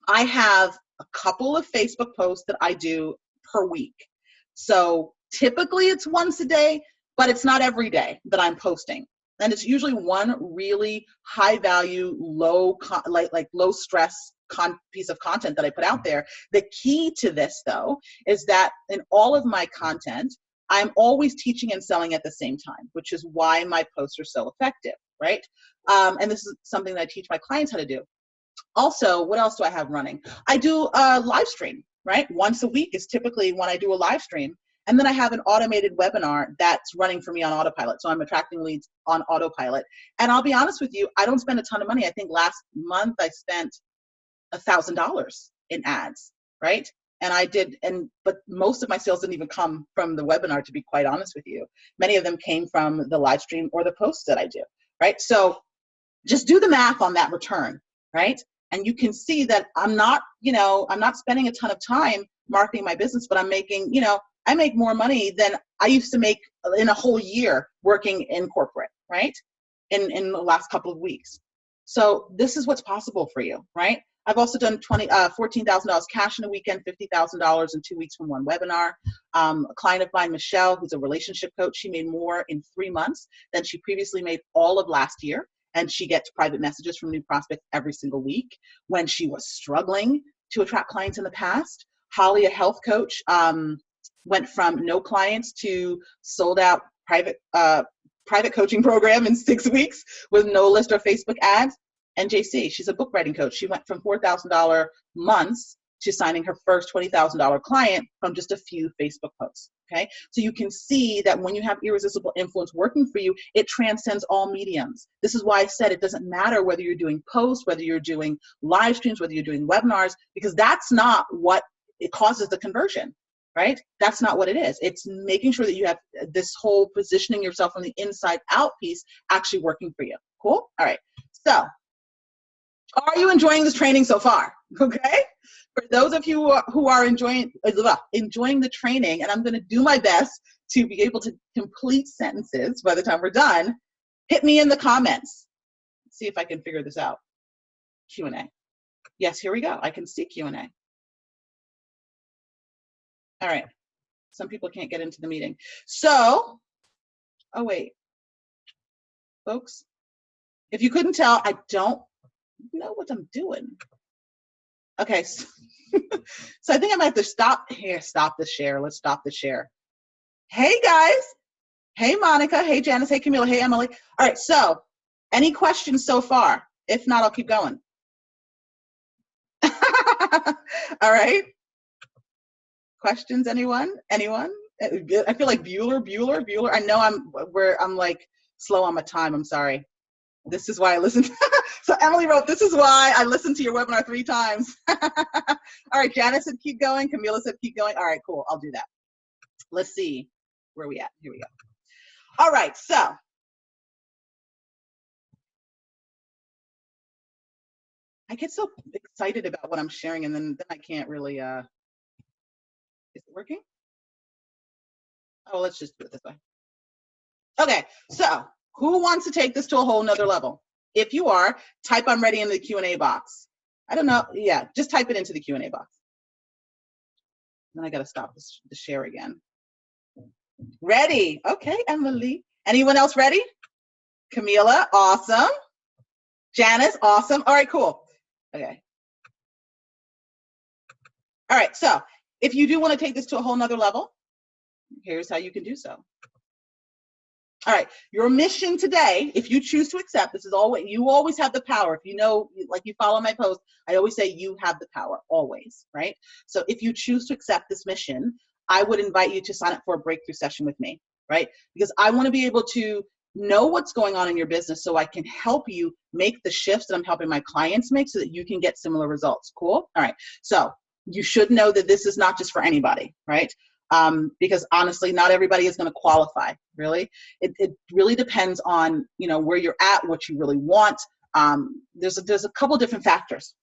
I have a couple of Facebook posts that I do per week. So typically it's once a day, but it's not every day that I'm posting. And it's usually one really high value, low stress piece of content that I put out there. The key to this though, is that in all of my content, I'm always teaching and selling at the same time, which is why my posts are so effective, right? And this is something that I teach my clients how to do. Also, what else do I have running? I do a live stream, right? Once a week is typically when I do a live stream. And then I have an automated webinar that's running for me on autopilot. So I'm attracting leads on autopilot. And I'll be honest with you, I don't spend a ton of money. I think last month I spent $1,000 in ads, right? But most of my sales didn't even come from the webinar, to be quite honest with you. Many of them came from the live stream or the posts that I do, right? So just do the math on that return, right? And you can see that I'm not spending a ton of time marketing my business, but I'm making, I make more money than I used to make in a whole year working in corporate, right? In the last couple of weeks. So this is what's possible for you, right? I've also done $14,000 cash in a weekend, $50,000 in 2 weeks from one webinar. A client of mine, Michelle, who's a relationship coach, she made more in 3 months than she previously made all of last year. And she gets private messages from new prospects every single week. When she was struggling to attract clients in the past, Holly, a health coach, went from no clients to sold out private coaching program in 6 weeks with no list or Facebook ads. And JC, she's a book writing coach. She went from $4,000 months to signing her first $20,000 client from just a few Facebook posts. Okay, so you can see that when you have irresistible influence working for you, it transcends all mediums. This is why I said it doesn't matter whether you're doing posts, whether you're doing live streams, whether you're doing webinars, because that's not what it causes the conversion, right? That's not what it is. It's making sure that you have this whole positioning yourself from the inside out piece actually working for you. Cool? All right. So, are you enjoying this training so far? Okay. For those of you who are enjoying the training, and I'm going to do my best to be able to complete sentences by the time we're done, hit me in the comments. Let's see if I can figure this out. Q&A. Yes, here we go. I can see Q&A. All right. Some people can't get into the meeting. So, oh wait, folks, if you couldn't tell, I don't know what I'm doing. Okay, so, so I think I might have to stop the share. Let's stop the share. Hey guys. Hey Monica. Hey Janice. Hey Camila. Hey Emily. All right, so any questions so far? If not, I'll keep going. All right. Questions, anyone? Anyone? I feel like Bueller. I know I'm like slow on my time. I'm sorry. This is why I listened. So Emily wrote, this is why I listened to your webinar 3 times. All right, Janice said keep going. Camila said keep going. All right, cool. I'll do that. Let's see where we at. Here we go. All right, so I get so excited about what I'm sharing, and then I can't really, is it working? Oh, let's just do it this way. Okay, so who wants to take this to a whole nother level? If you are, type I'm ready in the Q&A box. I don't know. Yeah, just type it into the Q&A box. Then I got to stop the share again. Ready. Okay, Emily. Anyone else ready? Camila, awesome. Janice, awesome. All right, cool. Okay. All right, so if you do want to take this to a whole nother level, here's how you can do so. All right, your mission today, if you choose to accept, this is always, you always have the power. If you know, like you follow my post, I always say you have the power, always, right? So if you choose to accept this mission, I would invite you to sign up for a breakthrough session with me, right? Because I want to be able to know what's going on in your business so I can help you make the shifts that I'm helping my clients make so that you can get similar results. Cool? All right, so you should know that this is not just for anybody, right? Because honestly, not everybody is going to qualify, really. It really depends on, you know, where you're at, what you really want. There's a couple different factors.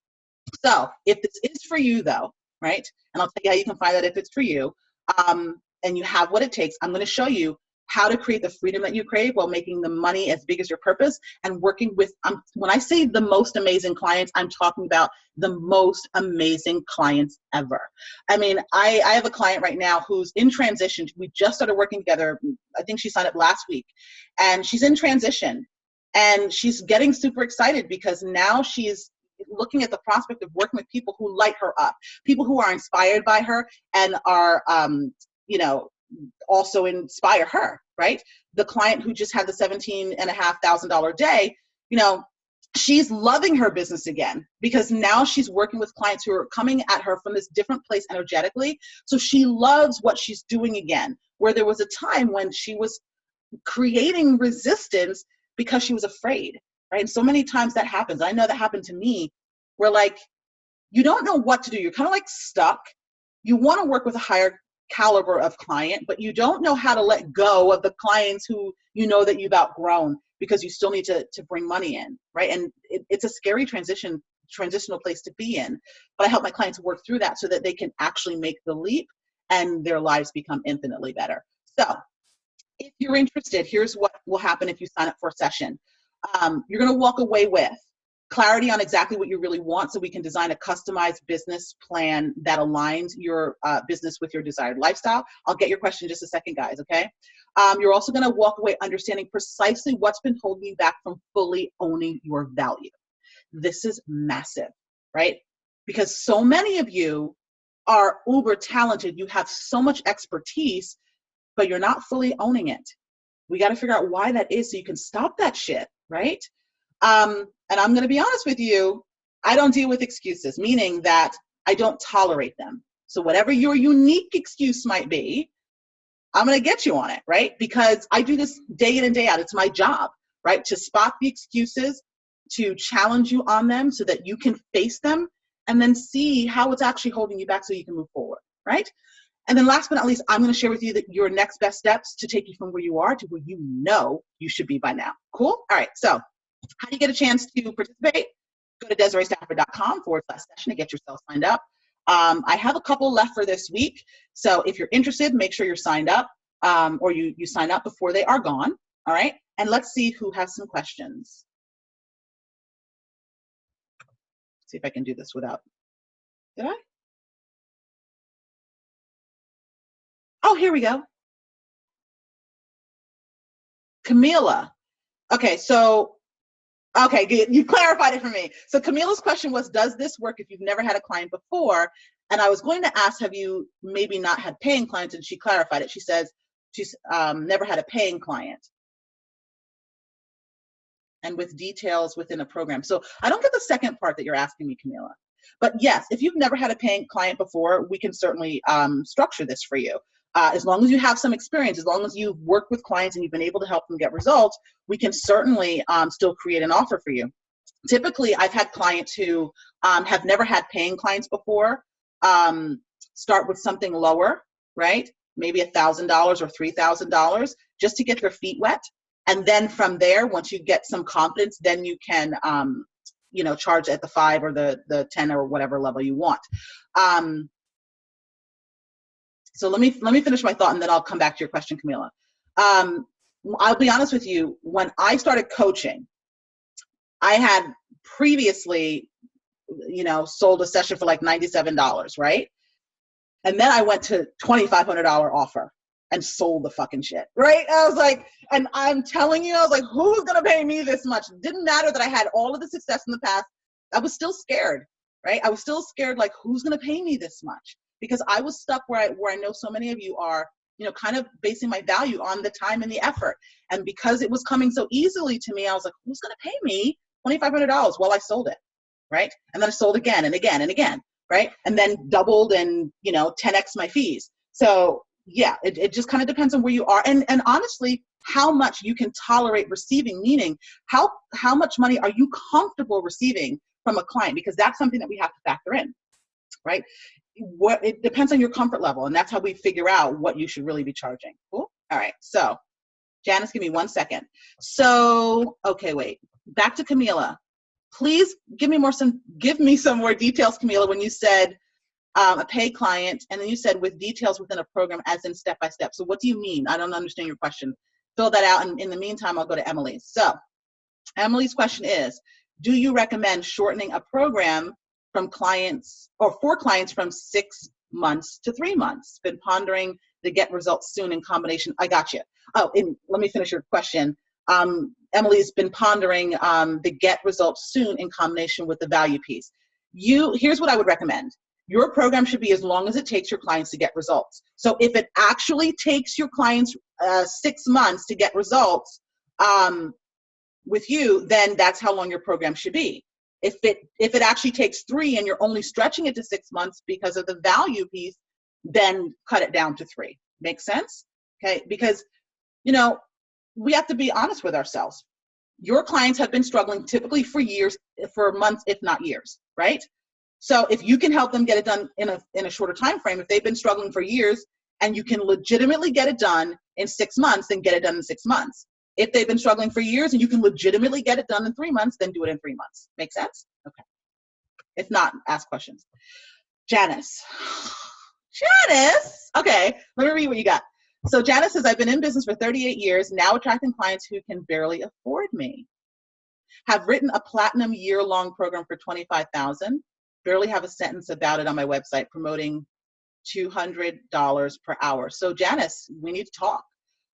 So if this is for you though, right, and I'll tell you how you can find out if it's for you, and you have what it takes, I'm going to show you how to create the freedom that you crave while making the money as big as your purpose and working with, when I say the most amazing clients, I'm talking about the most amazing clients ever. I mean, I have a client right now who's in transition. We just started working together. I think she signed up last week, and she's in transition, and she's getting super excited because now she's looking at the prospect of working with people who light her up, people who are inspired by her and are, you know, also inspire her, right? The client who just had the $17,500 day, you know, she's loving her business again because now she's working with clients who are coming at her from this different place energetically. So she loves what she's doing again, where there was a time when she was creating resistance because she was afraid, right? And so many times that happens. I know that happened to me, where like, you don't know what to do. You're kind of like stuck. You want to work with a higher caliber of client, but you don't know how to let go of the clients who you know that you've outgrown because you still need to bring money in, right? And it's a scary transitional place to be in, but I help my clients work through that so that they can actually make the leap and their lives become infinitely better. So if you're interested, here's what will happen if you sign up for a session. You're going to walk away with clarity on exactly what you really want so we can design a customized business plan that aligns your business with your desired lifestyle. I'll get your question in just a second, guys, okay? You're also gonna walk away understanding precisely what's been holding you back from fully owning your value. This is massive, right? Because so many of you are uber talented, you have so much expertise, but you're not fully owning it. We got to figure out why that is so you can stop that shit, right? And I'm going to be honest with you, I don't deal with excuses, meaning that I don't tolerate them. So whatever your unique excuse might be, I'm going to get you on it, right? Because I do this day in and day out. It's my job, right? To spot the excuses, to challenge you on them so that you can face them and then see how it's actually holding you back so you can move forward, right? And then last but not least, I'm going to share with you that your next best steps to take you from where you are to where you know you should be by now. Cool? All right. So how do you get a chance to participate? Go to DesireeStafford.com/session to get yourself signed up. I have a couple left for this week. So if you're interested, make sure you're signed up or you sign up before they are gone. All right. And let's see who has some questions. See if I can do this without, did I? Oh, here we go. Camila. Okay, so, okay, good. You clarified it for me. So Camila's question was, does this work if you've never had a client before? And I was going to ask, have you maybe not had paying clients? And she clarified it. She says she's never had a paying client. And with details within a program. So I don't get the second part that you're asking me, Camila. But yes, if you've never had a paying client before, we can certainly structure this for you. As long as you have some experience, as long as you've worked with clients and you've been able to help them get results, we can certainly still create an offer for you. Typically, I've had clients who have never had paying clients before start with something lower, right? Maybe $1,000 or $3,000 just to get their feet wet. And then from there, once you get some confidence, then you can, you know, charge at the 5 or the 10 or whatever level you want. So let me finish my thought and then I'll come back to your question, Camila. I'll be honest with you, when I started coaching, I had previously, you know, sold a session for like $97, right? And then I went to $2,500 offer and sold the fucking shit, right? I was like, and I'm telling you, I was like, who's gonna pay me this much? It didn't matter that I had all of the success in the past. I was still scared, right? I was still scared, like, who's gonna pay me this much? Because I was stuck where I know so many of you are, you know, kind of basing my value on the time and the effort. And because it was coming so easily to me, I was like, who's gonna pay me $2,500? Well, I sold it, right? And then I sold again and again and again, right? And then doubled and, you know, 10x my fees. So yeah, it just kind of depends on where you are. And honestly, how much you can tolerate receiving, meaning how much money are you comfortable receiving from a client? Because that's something that we have to factor in, right? It depends on your comfort level, and that's how we figure out what you should really be charging. Cool? All right, so Janice, give me 1 second. So, okay, wait, back to Camila. Please give me some more details, Camila, when you said a pay client, and then you said with details within a program as in step-by-step. So what do you mean? I don't understand your question. Fill that out, and in the meantime, I'll go to Emily's. So Emily's question is, do you recommend shortening a program from clients or for clients from 6 months to 3 months? Been pondering the get results soon in combination. I got you. Oh, and let me finish your question. Emily's been pondering the get results soon in combination with the value piece. Here's what I would recommend. Your program should be as long as it takes your clients to get results. So if it actually takes your clients 6 months to get results with you, then that's how long your program should be. If it actually takes 3 and you're only stretching it to 6 months because of the value piece, then cut it down to 3. Make sense? Okay, because, you know, we have to be honest with ourselves. Your clients have been struggling typically for years, for months, if not years, right? So if you can help them get it done in a shorter time frame, if they've been struggling for years and you can legitimately get it done in 6 months, then get it done in 6 months. If they've been struggling for years and you can legitimately get it done in 3 months, then do it in 3 months. Make sense? Okay. If not, ask questions. Janice. Janice! Okay, let me read what you got. So Janice says, I've been in business for 38 years, now attracting clients who can barely afford me. Have written a platinum year-long program for $25,000. Barely have a sentence about it on my website, promoting $200 per hour. So Janice, we need to talk.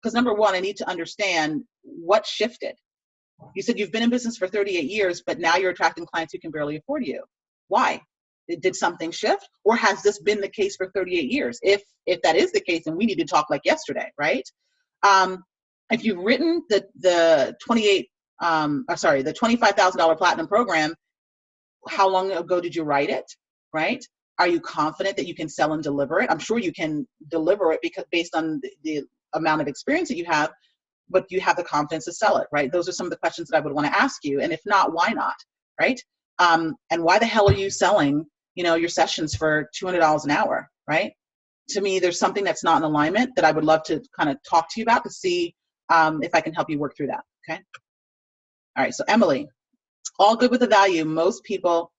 Because number one, I need to understand what shifted. You said you've been in business for 38 years, but now you're attracting clients who can barely afford you. Why? Did something shift? Or has this been the case for 38 years? If that is the case, then we need to talk like yesterday, right? If you've written the $25,000 platinum program, how long ago did you write it, right? Are you confident that you can sell and deliver it? I'm sure you can deliver it because based on the amount of experience that you have, but do you have the confidence to sell it, right? Those are some of the questions that I would want to ask you. And if not, why not, right? And why the hell are you selling, your sessions for $200 an hour, right? To me, there's something that's not in alignment that I would love to kind of talk to you about to see if I can help you work through that, okay? All right, so Emily, all good with the value. Most people,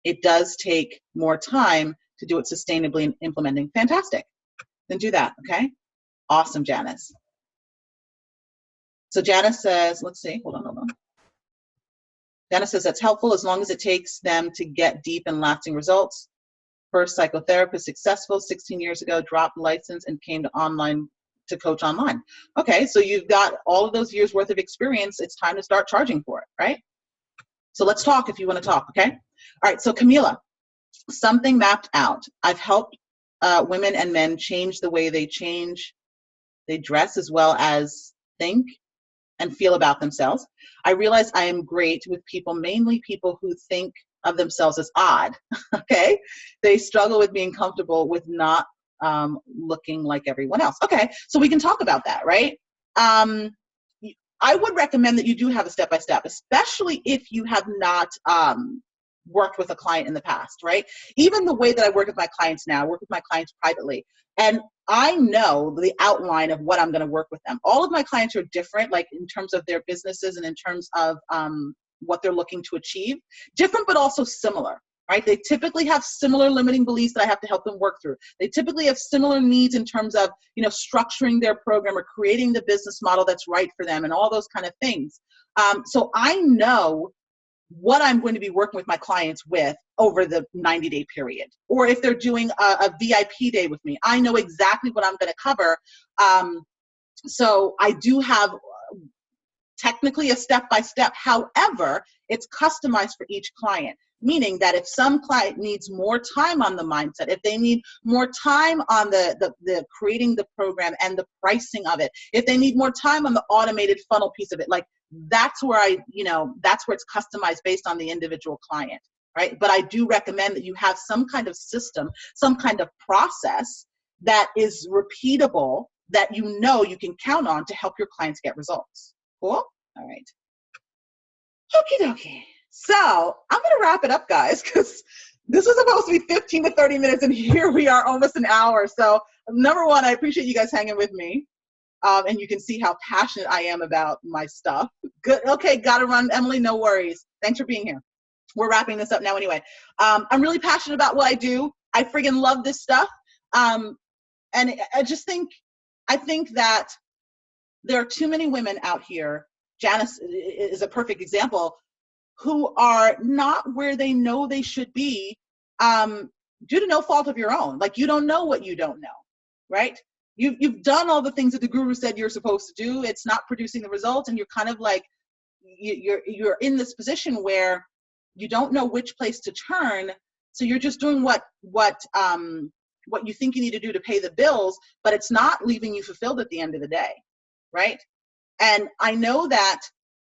it does take more time to do it sustainably and implementing. Fantastic. Then do that, okay? Awesome, Janice. So Janice says, let's see, hold on. Janice says that's helpful as long as it takes them to get deep and lasting results. First psychotherapist successful 16 years ago, dropped license and came to coach online. Okay, so you've got all of those years worth of experience. It's time to start charging for it, right? So let's talk if you want to talk, okay? All right, so Camila, something mapped out. I've helped women and men change the way they dress as well as think and feel about themselves. I realize I am great with people, mainly people who think of themselves as odd, okay? They struggle with being comfortable with not looking like everyone else. Okay, so we can talk about that, right? I would recommend that you do have a step-by-step, especially if you have not worked with a client in the past, right? Even the way that I work with my clients now, I work with my clients privately, and I know the outline of what I'm going to work with them. All of my clients are different, like in terms of their businesses and in terms of what they're looking to achieve. Different, but also similar, right? They typically have similar limiting beliefs that I have to help them work through. They typically have similar needs in terms of, structuring their program or creating the business model that's right for them and all those kind of things. So I know what I'm going to be working with my clients with over the 90-day period. Or if they're doing a VIP day with me, I know exactly what I'm going to cover. So I do have technically a step-by-step. However, it's customized for each client, meaning that if some client needs more time on the mindset, if they need more time on the creating the program and the pricing of it, if they need more time on the automated funnel piece of it, like that's where that's where it's customized based on the individual client, right? But I do recommend that you have some kind of system, some kind of process that is repeatable, that you can count on to help your clients get results. Cool? All right. Okie dokie. So I'm going to wrap it up, guys, because this was supposed to be 15 to 30 minutes, and here we are almost an hour. So number one, I appreciate you guys hanging with me. And you can see how passionate I am about my stuff. Good. Okay, got to run. Emily, no worries. Thanks for being here. We're wrapping this up now anyway. I'm really passionate about what I do. I friggin' love this stuff. And I think that there are too many women out here, Janice is a perfect example, who are not where they know they should be due to no fault of your own. Like, you don't know what you don't know, right? You've done all the things that the guru said you're supposed to do. It's not producing the results, and you're kind of like, you're in this position where you don't know which place to turn. So you're just doing what you think you need to do to pay the bills, but it's not leaving you fulfilled at the end of the day, right? And I know that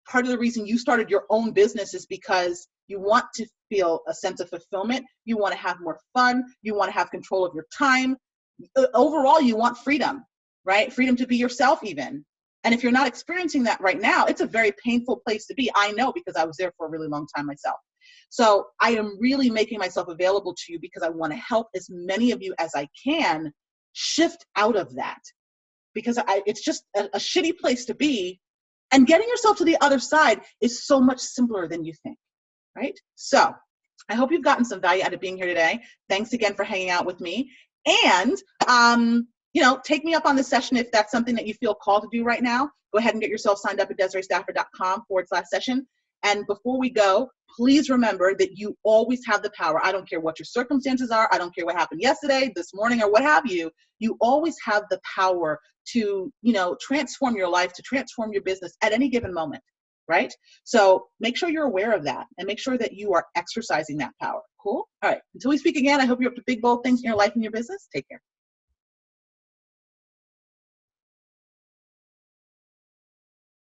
part of the reason you started your own business is because you want to feel a sense of fulfillment. You want to have more fun. You want to have control of your time. Overall, you want freedom, right? Freedom to be yourself even. And if you're not experiencing that right now, it's a very painful place to be. I know, because I was there for a really long time myself. So I am really making myself available to you because I want to help as many of you as I can shift out of that, because it's just a shitty place to be. And getting yourself to the other side is so much simpler than you think, right? So I hope you've gotten some value out of being here today. Thanks again for hanging out with me. And, take me up on the session if that's something that you feel called to do right now. Go ahead and get yourself signed up at DesireeStafford.com/session. And before we go, please remember that you always have the power. I don't care what your circumstances are. I don't care what happened yesterday, this morning, or what have you. You always have the power to, transform your life, to transform your business at any given moment, right? So make sure you're aware of that and make sure that you are exercising that power. Cool? All right. Until we speak again, I hope you're up to big, bold things in your life and your business. Take care.